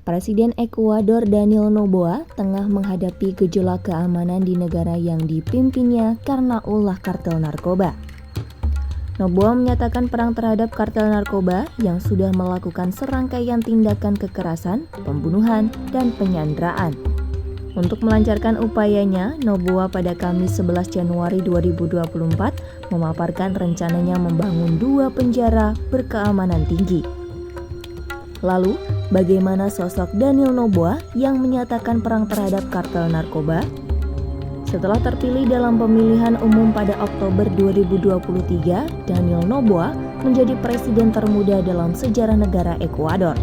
Presiden Ekuador Daniel Noboa tengah menghadapi gejolak keamanan di negara yang dipimpinnya karena ulah kartel narkoba. Noboa menyatakan perang terhadap kartel narkoba yang sudah melakukan serangkaian tindakan kekerasan, pembunuhan, dan penyanderaan. Untuk melancarkan upayanya, Noboa pada Kamis 11 Januari 2024 memaparkan rencananya membangun 2 penjara berkeamanan tinggi. Lalu, bagaimana sosok Daniel Noboa yang menyatakan perang terhadap kartel narkoba? Setelah terpilih dalam pemilihan umum pada Oktober 2023, Daniel Noboa menjadi presiden termuda dalam sejarah negara Ekuador.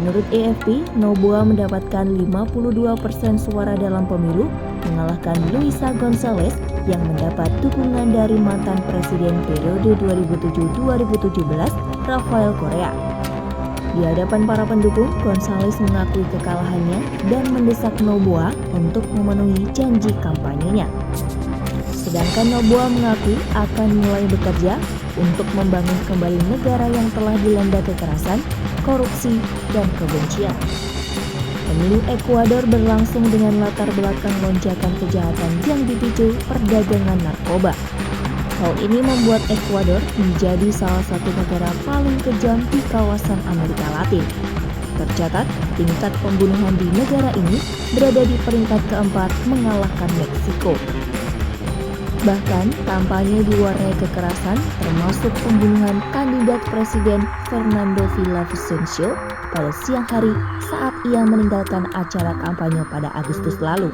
Menurut AFP, Noboa mendapatkan 52% suara dalam pemilu, mengalahkan Luisa González yang mendapat dukungan dari mantan presiden periode 2007-2017, Rafael Correa. Di hadapan para pendukung, González mengakui kekalahannya dan mendesak Noboa untuk memenuhi janji kampanyenya. Sedangkan Noboa mengaku akan mulai bekerja untuk membangun kembali negara yang telah dilanda kekerasan, korupsi, dan kebencian. Pemilu Ekuador berlangsung dengan latar belakang lonjakan kejahatan yang dipicu perdagangan narkoba. Hal ini membuat Ekuador menjadi salah satu negara paling kejam di kawasan Amerika Latin. Tercatat, tingkat pembunuhan di negara ini berada di peringkat keempat mengalahkan Meksiko. Bahkan, kampanye diwarnai kekerasan termasuk pembunuhan kandidat Presiden Fernando Villavicencio pada siang hari saat ia meninggalkan acara kampanye pada Agustus lalu.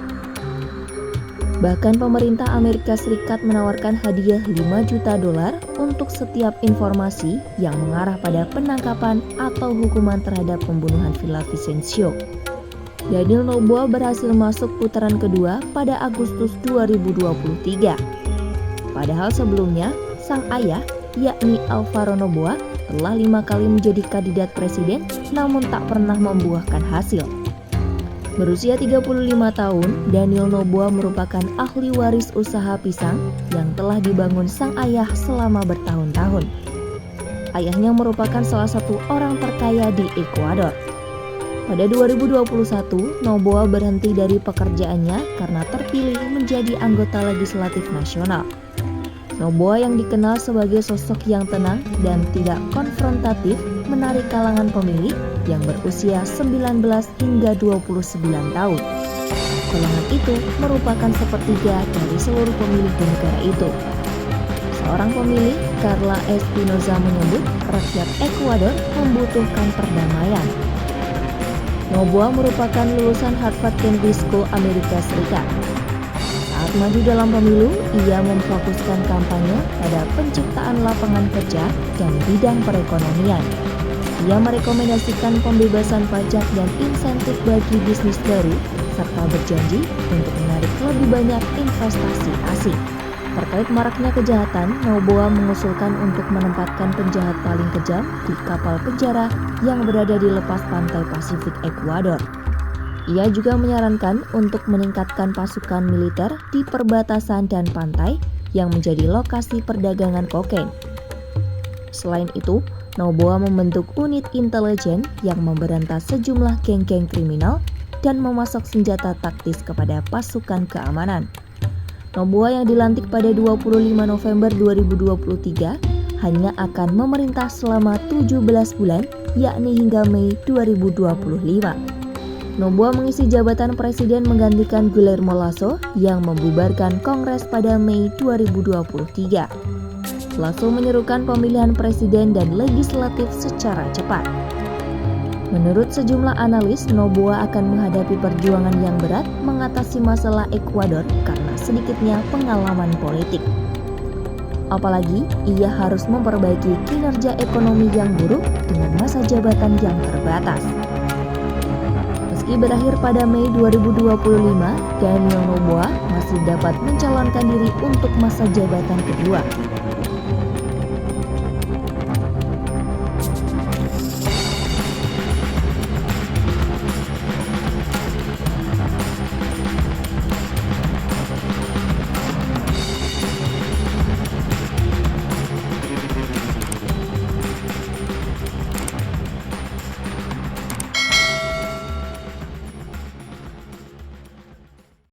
Bahkan pemerintah Amerika Serikat menawarkan hadiah $5 juta untuk setiap informasi yang mengarah pada penangkapan atau hukuman terhadap pembunuhan Villavicencio. Daniel Noboa berhasil masuk putaran kedua pada Agustus 2023. Padahal sebelumnya, sang ayah, yakni Alvaro Noboa, telah 5 kali menjadi kandidat presiden namun tak pernah membuahkan hasil. Berusia 35 tahun, Daniel Noboa merupakan ahli waris usaha pisang yang telah dibangun sang ayah selama bertahun-tahun. Ayahnya merupakan salah satu orang terkaya di Ekuador. Pada 2021, Noboa berhenti dari pekerjaannya karena terpilih menjadi anggota legislatif nasional. Noboa yang dikenal sebagai sosok yang tenang dan tidak konfrontatif menarik kalangan pemilih yang berusia 19 hingga 29 tahun. Golongan itu merupakan sepertiga dari seluruh pemilih di negara itu. Seorang pemilih, Carla Espinoza, menyebut rakyat Ekuador membutuhkan perdamaian. Noboa merupakan lulusan Harvard Kennedy School Amerika Serikat. Saat maju dalam pemilu, ia memfokuskan kampanye pada penciptaan lapangan kerja dan bidang perekonomian. Ia merekomendasikan pembebasan pajak dan insentif bagi bisnis baru, serta berjanji untuk menarik lebih banyak investasi asing. Terkait maraknya kejahatan, Noboa mengusulkan untuk menempatkan penjahat paling kejam di kapal penjara yang berada di lepas pantai Pasifik Ekuador. Ia juga menyarankan untuk meningkatkan pasukan militer di perbatasan dan pantai yang menjadi lokasi perdagangan kokain. Selain itu, Noboa membentuk unit intelijen yang memberantas sejumlah geng-geng kriminal dan memasok senjata taktis kepada pasukan keamanan. Noboa yang dilantik pada 25 November 2023 hanya akan memerintah selama 17 bulan, yakni hingga Mei 2025. Noboa mengisi jabatan presiden menggantikan Guillermo Lasso yang membubarkan Kongres pada Mei 2023. Lasso menyerukan pemilihan presiden dan legislatif secara cepat. Menurut sejumlah analis, Noboa akan menghadapi perjuangan yang berat mengatasi masalah Ekuador karena sedikitnya pengalaman politik. Apalagi, ia harus memperbaiki kinerja ekonomi yang buruk dengan masa jabatan yang terbatas. Meski berakhir pada Mei 2025, Daniel Noboa masih dapat mencalonkan diri untuk masa jabatan kedua.